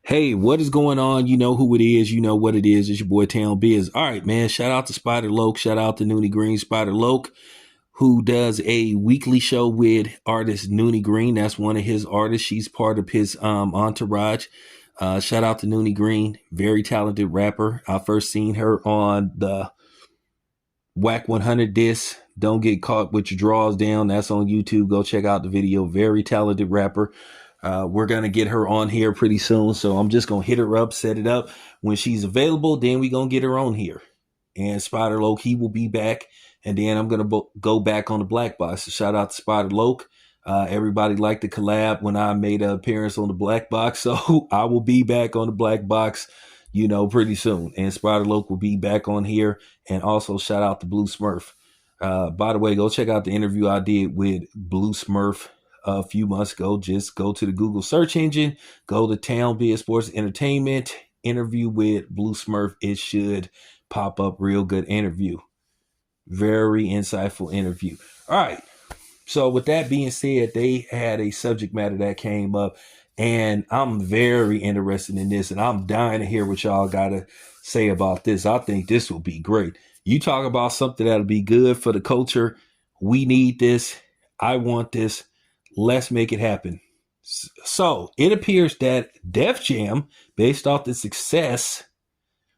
Hey, what is going on? You know who it is. You know what it is. It's your boy Town Biz. All right, man. Shout out to Spider Loke. Shout out to Noonie Green. Spider Loke, who does a weekly show with artist Noonie Green. That's one of his artists. She's part of his entourage. Shout out to Noonie Green. Very talented rapper. I first seen her on the Whack 100 disc. Don't get caught with your drawers down. That's on YouTube. Go check out the video. Very talented rapper. We're going to get her on here pretty soon. So I'm just going to hit her up, set it up. When she's available, then we're going to get her on here. And Spider Loke, he will be back. And then I'm going to go back on the Black Box. So shout out to Spider Loke. Everybody liked the collab when I made an appearance on the Black Box. So I will be back on the Black Box, pretty soon. And Spider Loke will be back on here. And also shout out to Blue Smurf. By the way, go check out the interview I did with Blue Smurf a few months ago. Just go to the Google search engine, go to Town Biz Sports Entertainment, interview with Blue Smurf. It should pop up. Real good interview. Very insightful interview. All right. So with that being said, they had a subject matter that came up, and I'm very interested in this, and I'm dying to hear what y'all got to say about this. I think this will be great. You talk about something that'll be good for the culture. We need this. I want this. Let's make it happen. So it appears that Def Jam, based off the success,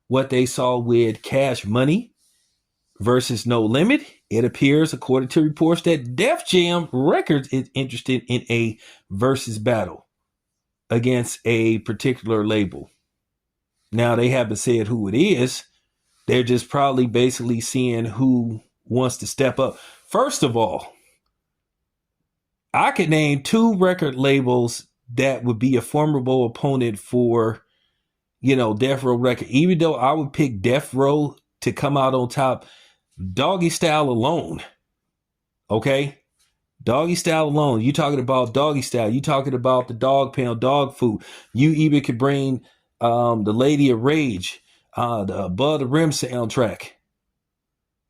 what they saw with Cash Money versus No Limit, it appears, according to reports, that Def Jam Records is interested in a versus battle against a particular label. Now, they haven't said who it is. They're just probably basically seeing who wants to step up. First of all, I could name two record labels that would be a formidable opponent for, Deathrow record. Even though I would pick Deathrow to come out on top, Doggy Style alone. Okay? Doggy Style alone. You talking about Doggy Style. You talking about the Dog Pound, Dog Food. You even could bring the Lady of Rage, the Above the Rim soundtrack.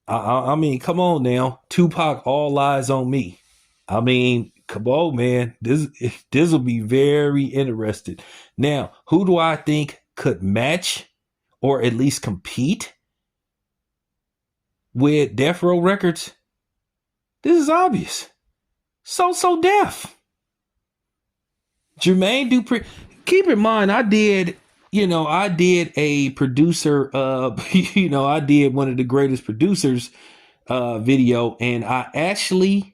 I mean, come on now. Tupac, All Eyes on Me. I mean, come on, man. This will be very interesting. Now, who do I think could match or at least compete with Death Row Records? This is obvious. So Def. Jermaine Dupri. Keep in mind, I did a producer, I did one of the greatest producers video, and I actually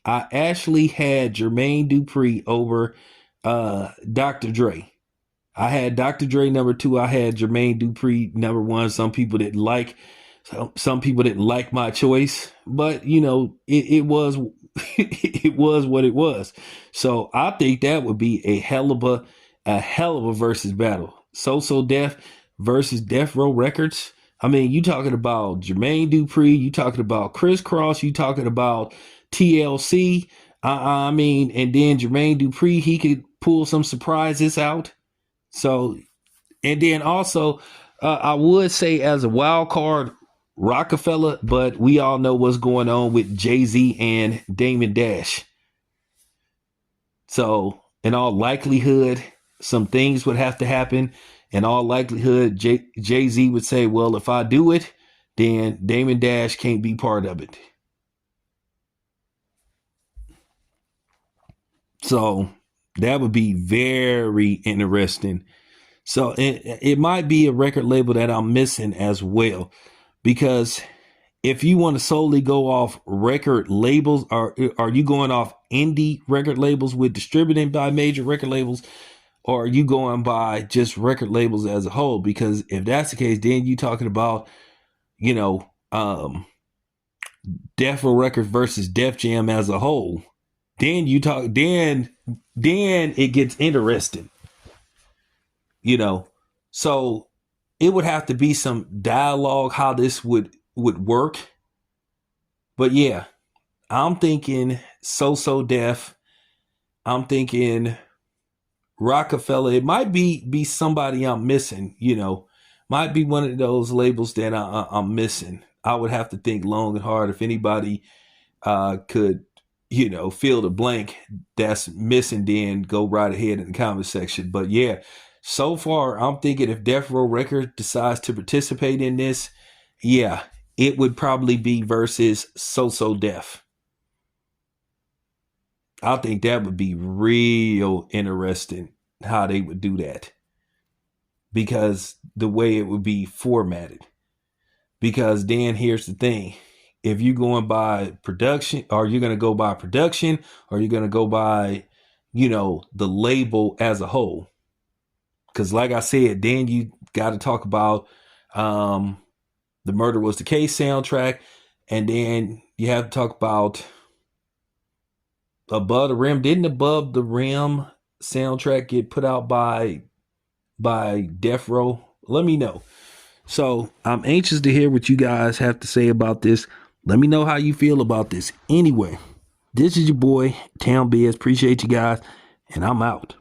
had Jermaine Dupri over Dr. Dre. I had Dr. Dre number 2. I had Jermaine Dupri number 1. Some people didn't like my choice, but it was it was what it was. So I think that would be a hell of a versus battle. So Def versus Death Row Records. I mean, you talking about Jermaine Dupri, you talking about Criss Cross, you talking about TLC. I mean, and then Jermaine Dupri, he could pull some surprises out. So, and then also, I would say as a wild card, Rockefeller, but we all know what's going on with Jay-Z and Damon Dash. So, in all likelihood, some things would have to happen. In all likelihood, Jay-Z would say, well, if I do it, then Damon Dash can't be part of it. So that would be very interesting. So it might be a record label that I'm missing as well, because if you want to solely go off record labels, are you going off indie record labels with distributing by major record labels, or are you going by just record labels as a whole? Because if that's the case, then you talking about, Death Row Records versus Def Jam as a whole. Then then it gets interesting. So it would have to be some dialogue how this would work. But yeah, I'm thinking So Def. I'm thinking Rockefeller. It might be somebody I'm missing, might be one of those labels that I'm missing. I would have to think long and hard if anybody could, fill the blank that's missing, then go right ahead in the comment section. But yeah, So far, I'm thinking if Deathrow Records decides to participate in this, yeah, it would probably be versus So Def. I think that would be real interesting how they would do that, because the way it would be formatted. Because then here's the thing. If you're going by production, or you're going to go by production, or you're going to go by, the label as a whole. Because like I said, then you got to talk about the Murder Was the Case soundtrack. And then you have to talk about Above the Rim. Didn't Above the Rim soundtrack get put out by Deathrow? Let me know. So I'm anxious to hear what you guys have to say about this. Let me know how you feel about this. Anyway, this is your boy, Town Biz. Appreciate you guys, and I'm out.